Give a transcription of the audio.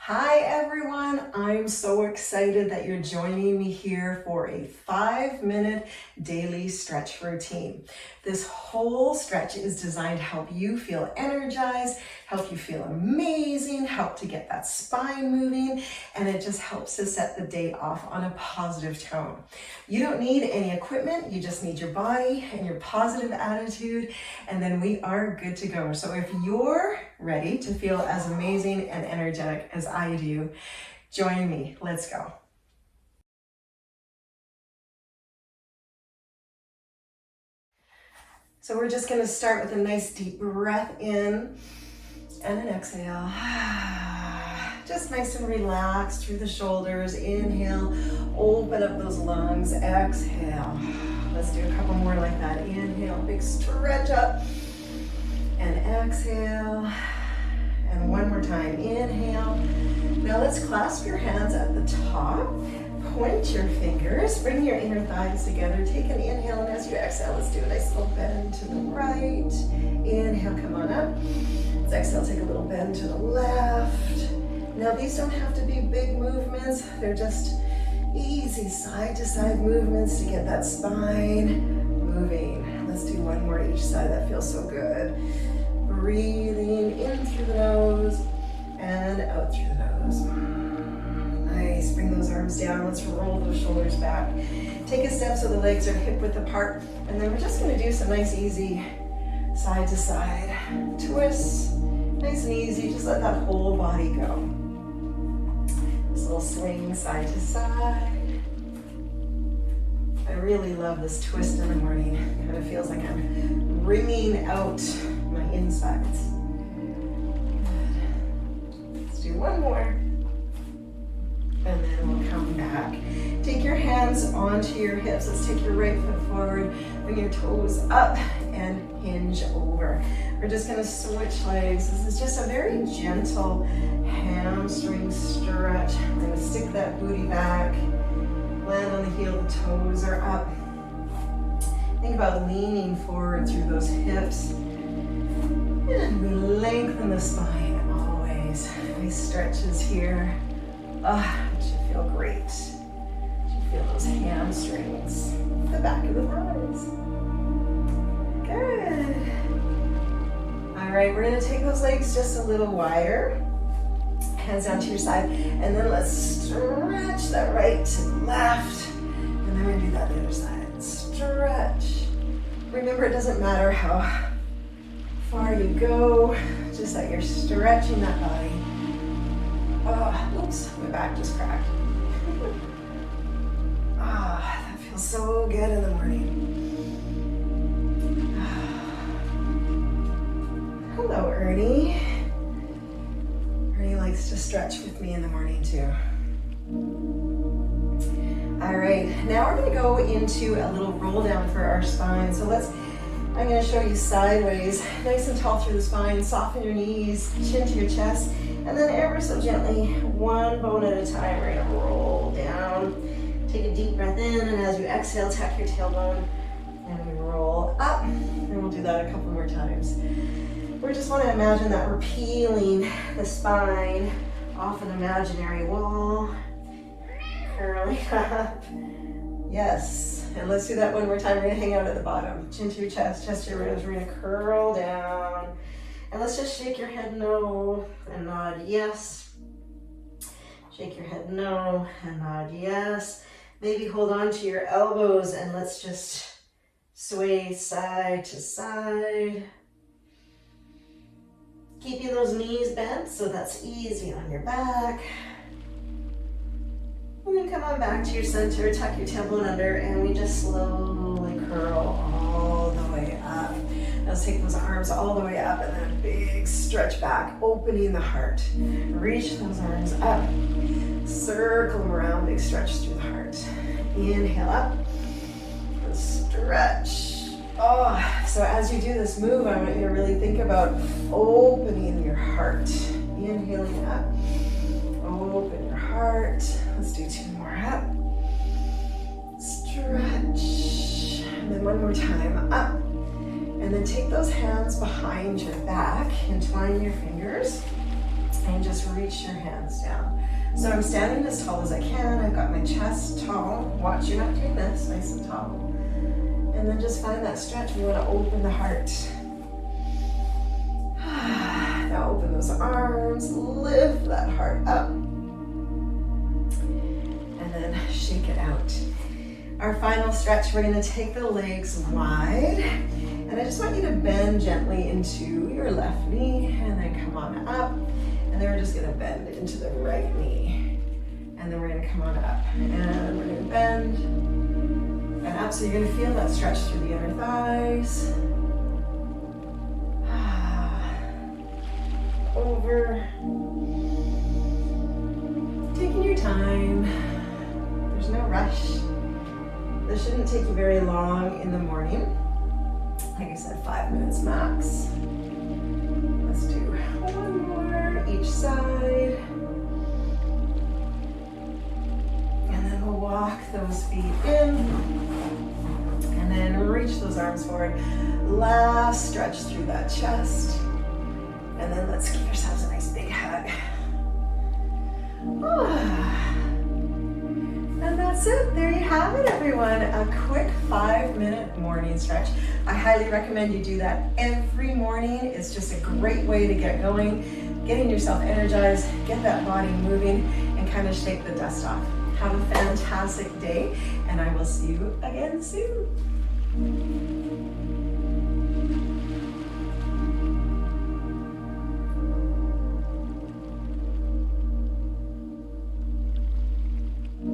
Hi everyone, I'm so excited that you're joining me here for a 5-minute daily stretch routine. This whole stretch is designed to help you feel energized, help you feel amazing, help to get that spine moving, and it just helps to set the day off on a positive tone. You don't need any equipment, you just need your body and your positive attitude, and then we are good to go. So if you're ready to feel as amazing and energetic as I do, join me. Let's go. So we're just going to start with a nice deep breath in and an exhale. Just nice and relaxed through the shoulders. Inhale, open up those lungs. Exhale. Let's do a couple more like that. Inhale, big stretch up. And exhale. And one more time. Inhale. Now let's clasp your hands at the top. Point your fingers. Bring your inner thighs together. Take an inhale, and as you exhale, let's do a nice little bend to the right. Inhale, come on up. Let's exhale, take a little bend to the left. Now these don't have to be big movements. They're just easy side to side movements to get that spine moving. Let's do one more each side. That feels so good. Breathing in through the nose and out through the nose. Nice. Bring those arms down. Let's roll those shoulders back. Take a step so the legs are hip width apart. And then we're just going to do some nice, easy side to side twists. Nice and easy. Just let that whole body go. This little swing side to side. I really love this twist in the morning. It kind of feels like I'm wringing out my insides. Good. Let's do one more. And then we'll come back. Take your hands onto your hips. Let's take your right foot forward. Bring your toes up and hinge over. We're just going to switch legs. This is just a very gentle hamstring stretch. We're going to stick that booty back. Land on the heel, the toes are up. Think about leaning forward through those hips. And lengthen the spine always. Nice stretches here. It should feel great. You should feel those hamstrings, the back of the thighs. Good. All right, we're going to take those legs just a little wider. Hands down to your side, and then let's stretch that right to the left, and then we do that the other side. Stretch. Remember, it doesn't matter how far you go, just that you're stretching that body. Oops, my back just cracked. That feels so good in the morning. Hello, Ernie. Ernie likes to stretch with me in the morning too. All right, now we're gonna go into a little roll down for our spine. So I'm gonna show you sideways, nice and tall through the spine. Soften your knees, chin to your chest, and then ever so gently, one bone at a time, we're gonna roll down. Take a deep breath in, and as you exhale, tuck your tailbone, and we roll up. And we'll do that a couple more times. We just wanna imagine that we're peeling the spine off an imaginary wall, curling up. Yes, and let's do that one more time. We're gonna hang out at the bottom. Chin to your chest, chest to your ribs. We're gonna curl down. And let's just shake your head no and nod yes. Shake your head no and nod yes. Maybe hold on to your elbows and let's just sway side to side. Keeping those knees bent so that's easy on your back. And then come on back to your center, tuck your tailbone under, and we just slowly curl all the way up. Now let's take those arms all the way up and then a big stretch back, opening the heart. Reach those arms up, circle them around, big stretch through the heart. Inhale up, and stretch. So as you do this move, I want you to really think about opening your heart. Inhaling up, open your heart. Let's do two more up. Stretch. And then one more time up. And then take those hands behind your back, entwine your fingers. And just reach your hands down. So I'm standing as tall as I can. I've got my chest tall. Watch, you're not doing this, nice and tall. And then just find that stretch. We want to open the heart. Now open those arms, lift that heart up. And then shake it out. Our final stretch, we're going to take the legs wide. And I just want you to bend gently into your left knee and then come on up. And then we're just going to bend into the right knee. And then we're going to come on up. And we're going to bend and up. So you're going to feel that stretch through the inner thighs. Over. Taking your time. There's no rush. This shouldn't take you very long in the morning. Like I said, 5 minutes max. Let's do one more each side. And then we'll walk those feet in. And then reach those arms forward. Last stretch through that chest. And then let's give yourselves a nice big hug. And that's it. There you have it, everyone. A quick 5-minute morning stretch. I highly recommend you do that every morning. It's just a great way to get going, getting yourself energized, get that body moving, and kind of shake the dust off. Have a fantastic day, and I will see you again soon.